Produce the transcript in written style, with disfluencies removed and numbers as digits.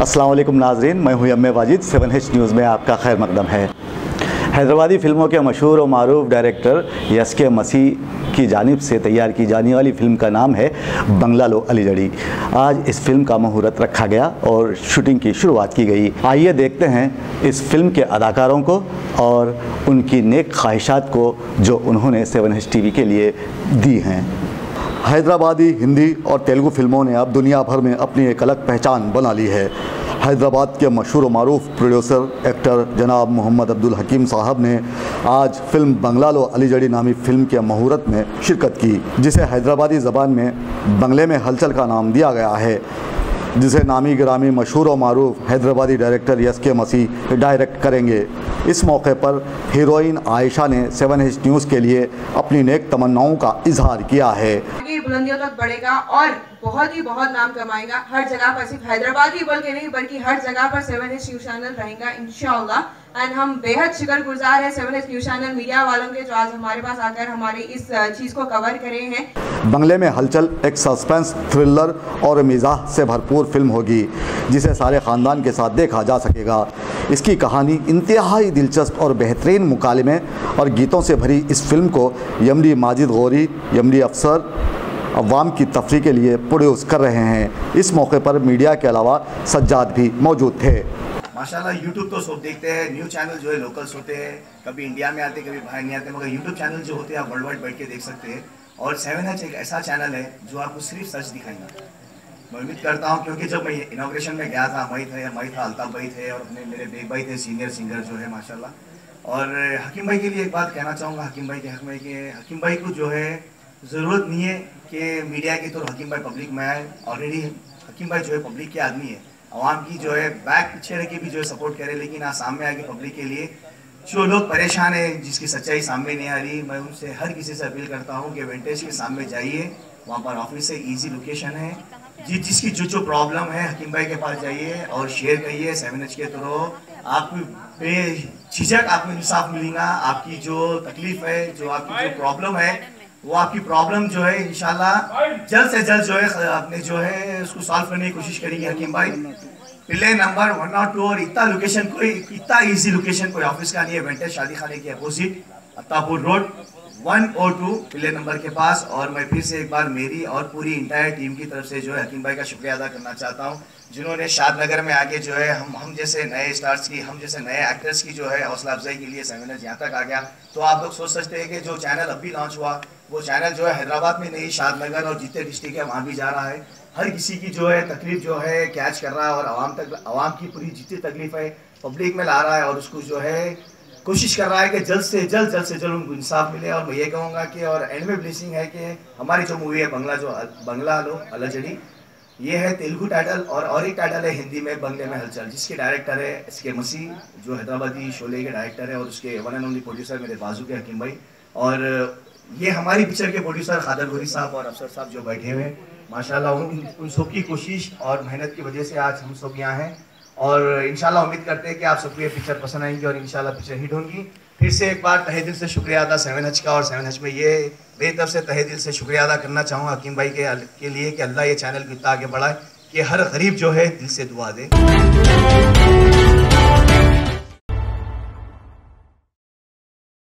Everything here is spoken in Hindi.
अस्सलाम वालेकुम नाज़रीन, मैं हूं M A Wajid. 7H news में आपका खैर मकदम है। हैदराबादी फ़िल्मों के मशहूर और मारूफ डायरेक्टर एस.के. मसीह की जानिब से तैयार की जाने वाली फ़िल्म का नाम है बंगला लो अलीजड़ी। आज इस फिल्म का मुहूर्त रखा गया और शूटिंग की शुरुआत की गई। आइए देखते हैं इस फिल्म के अदाकारों को और उनकी नेक ख्वाहिशात को जो उन्होंने 7H टीवी के लिए दी हैं। हैदराबादी, हिंदी और तेलुगु फिल्मों ने अब दुनिया भर में अपनी एक अलग पहचान बना ली है। हैदराबाद के मशहूर मारूफ प्रोड्यूसर एक्टर जनाब मोहम्मद अब्दुल हकीम साहब ने आज फिल्म बंगला लो अलीजड़ी नामी फिल्म के मुहूर्त में शिरकत की, जिसे हैदराबादी ज़बान में बंगले में हलचल का नाम दिया गया है, जिसे नामी गिरामी मशहूर और मारूफ हैदराबादी डायरेक्टर एस.के. मसीह डायरेक्ट करेंगे। इस मौके पर हीरोइन आयशा ने 7H न्यूज़ के लिए अपनी नेक तमन्नाओं का इजहार किया है। आगे बुलंदियों तक बढ़ेगा और बहुत नाम कमाएगा। हर जगह पर, सिर्फ हैदराबाद ही बल्कि नहीं बल्कि हर जगह पर 7H न्यूज़ चैनल रहेगा इंशाअल्लाह। एंड हम बेहद शुक्रगुजार हैं 7H न्यूज़ चैनल मीडिया वालों के जो आज हमारे पास आकर हमारी इस चीज़ को कवर करे हैं। बंगले में हलचल एक सस्पेंस, थ्रिलर और मिजाह से भरपूर फिल्म होगी, जिसे सारे ख़ानदान के साथ देखा जा सकेगा। इसकी कहानी इंतहाई दिलचस्प और बेहतरीन मुकालमे और गीतों से भरी इस फिल्म को एमडी माजिद गौरी, एमडी अफसर अवाम की तफरी के लिए प्रोड्यूस कर रहे हैं। इस मौके पर मीडिया के अलावा सज्जाद भी मौजूद थे। माशाल्लाह यूट्यूब तो सब देखते हैं, न्यूज़ चैनल जो है लोकल्स होते हैं, कभी इंडिया में आते कभी बाहर नहीं आते, मगर यूट्यूब चैनल जो होते हैं आप वर्ल्ड वाइड बैठ के देख सकते हैं। और 7H एक ऐसा चैनल है जो आपको सिर्फ सच दिखाएगा। मैं उम्मीद करता हूँ, क्योंकि जब मैं इनॉग्रेशन में गया था, मैं था, अल्ताफ़ भाई थे और अपने मेरे बेग भाई थे, सीनियर सिंगर जो है माशाल्लाह। और हकीम भाई के लिए एक बात कहना चाहूँगा, हकीम भाई के हक में कि हकीम भाई को जो है ज़रूरत नहीं है कि मीडिया के तो हकीम भाई पब्लिक में आए। ऑलरेडी हकीम भाई जो है पब्लिक के आदमी है, आवाम की जो है बैक पीछे रह के भी जो है सपोर्ट करे, लेकिन आज सामने आके पब्लिक के लिए जो लोग परेशान है, जिसकी सच्चाई सामने नहीं आ रही, मैं उनसे हर किसी से अपील करता हूँ कि विंटेज के सामने जाइए, वहाँ पर ऑफिस है, ईजी लोकेशन है, जिसकी जो प्रॉब्लम है हकीम भाई के पास जाइए और शेयर करिए 7H के थ्रू। आपको बेझिझक आपको इंसाफ मिलेगा। आपकी जो तकलीफ है, जो आपकी जो प्रॉब्लम है, वो आपकी प्रॉब्लम जो है इंशाल्लाह जल्द से जल्द जो है आपने जो है उसको सॉल्व करने की कोशिश करेंगे हकीम भाई। पिल्ले नंबर 102 और इतना लोकेशन कोई इतना इजी लोकेशन कोई ऑफिस का नहीं है। वेंटेज शादी खाने के अपोजिट अत्तापुर रोड 102 पिल्ले नंबर के पास। और मैं फिर से एक बार मेरी और पूरी इंटायर टीम की तरफ से जो है हकीम भाई का शुक्रिया अदा करना चाहता हूँ, जिन्होंने शादनगर में आके जो है हम जैसे नए स्टार्स की, हम जैसे नए एक्टर्स की जो है हौसला अफजाई के लिए 7H यहाँ तक आ गया। तो आप लोग सोच सकते हैं कि जो चैनल अभी लॉन्च हुआ वो चैनल जो है हैदराबाद में नहीं, शादनगर और जितने डिस्ट्रिक्ट है वहाँ भी जा रहा है। हर किसी की जो है तकलीफ जो है कैच कर रहा है और आवाम की पूरी जितनी तकलीफ है पब्लिक में ला रहा है और उसको जो है कोशिश कर रहा है कि जल्द से जल्द उनको इंसाफ मिले। और मैं ये कहूँगा कि और एंड में ब्लेसिंग है कि हमारी जो मूवी है बंगला लो अलीजड़ी, ये है तेलुगु टाइटल और एक टाइटल है हिंदी में बंगले में हलचल, जिसके डायरेक्टर है एस.के. मसीह, जो हैदराबादी शोले के डायरेक्टर है, और उसके वन एंड ओनली प्रोड्यूसर मेरे बाजू के हकीम भाई। और ये हमारी पिक्चर के प्रोड्यूसर खादर गोरी साहब और अफसर साहब जो बैठे हुए हैं माशाल्लाह, उन सब की कोशिश और मेहनत की वजह से आज हम सब यहाँ हैं। और इंशाल्लाह उम्मीद करते हैं कि आप सबको ये पिक्चर पसंद आएंगी और इंशाल्लाह पिक्चर हिट होंगी। फिर से एक बार तहे दिल से शुक्रिया अदा 7H का। और 7H में ये मेरी तरफ से तहे दिल से शुक्रिया अदा करना चाहूँगा हकीम भाई के लिए कि अल्लाह ये चैनल को इतना आगे बढ़ाए कि हर गरीब जो है दिल से दुआ दे।